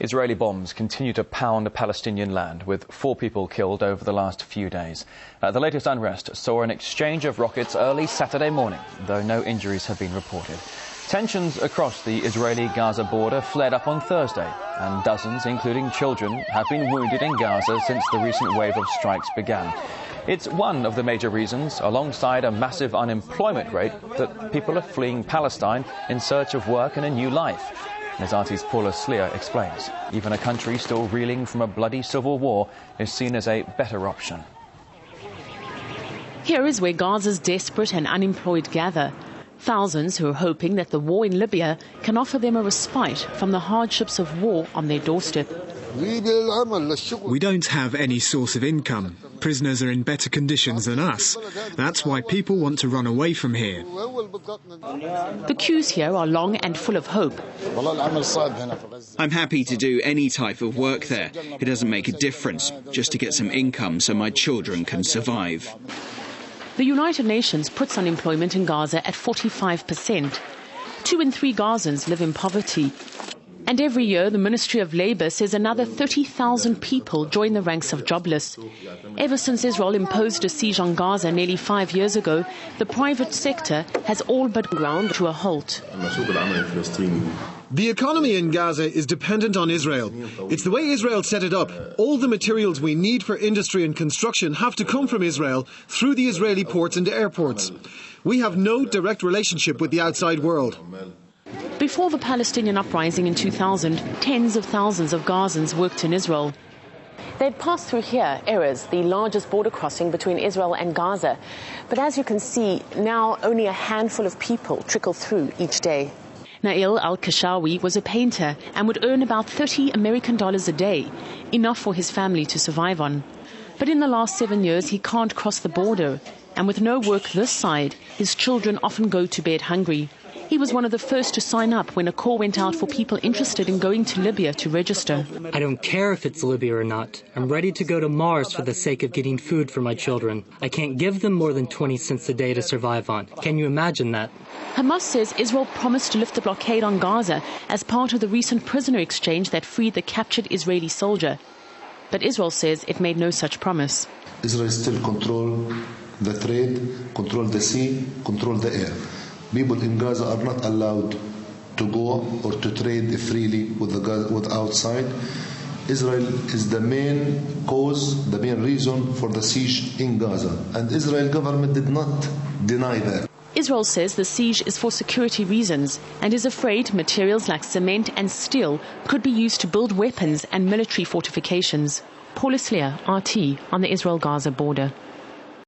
Israeli bombs continue to pound Palestinian land, with 4 people killed over the last few days. The latest unrest saw an exchange of rockets early Saturday morning, though no injuries have been reported. Tensions across the Israeli-Gaza border flared up on Thursday, and dozens, including children, have been wounded in Gaza since the recent wave of strikes began. It's one of the major reasons, alongside a massive unemployment rate, that people are fleeing Palestine in search of work and a new life. As RT's Paula Slier explains, even a country still reeling from a bloody civil war is seen as a better option. Here is where Gaza's desperate and unemployed gather. Thousands who are hoping that the war in Libya can offer them a respite from the hardships of war on their doorstep. We don't have any source of income. Prisoners are in better conditions than us. That's why people want to run away from here. The queues here are long and full of hope. I'm happy to do any type of work there. It doesn't make a difference, just to get some income so my children can survive. The United Nations puts unemployment in Gaza at 45%. 2 in 3 Gazans live in poverty. And every year, the Ministry of Labour says another 30,000 people join the ranks of jobless. Ever since Israel imposed a siege on Gaza nearly 5 years ago, the private sector has all but ground to a halt. The economy in Gaza is dependent on Israel. It's the way Israel set it up. All the materials we need for industry and construction have to come from Israel through the Israeli ports and airports. We have no direct relationship with the outside world. Before the Palestinian uprising in 2000, tens of thousands of Gazans worked in Israel. They'd passed through here, Erez, the largest border crossing between Israel and Gaza. But as you can see, now only a handful of people trickle through each day. Nail al-Kashawi was a painter and would earn about $30 American a day, enough for his family to survive on. But in the last 7 years, he can't cross the border. And with no work this side, his children often go to bed hungry. He was one of the first to sign up when a call went out for people interested in going to Libya to register. I don't care if it's Libya or not. I'm ready to go to Mars for the sake of getting food for my children. I can't give them more than 20 cents a day to survive on. Can you imagine that? Hamas says Israel promised to lift the blockade on Gaza as part of the recent prisoner exchange that freed the captured Israeli soldier. But Israel says it made no such promise. Israel still control the trade, control the sea, control the air. People in Gaza are not allowed to go or to trade freely with outside. Israel is the main cause, the main reason for the siege in Gaza. And Israel government did not deny that. Israel says the siege is for security reasons and is afraid materials like cement and steel could be used to build weapons and military fortifications. Paula Slier, RT, on the Israel-Gaza border.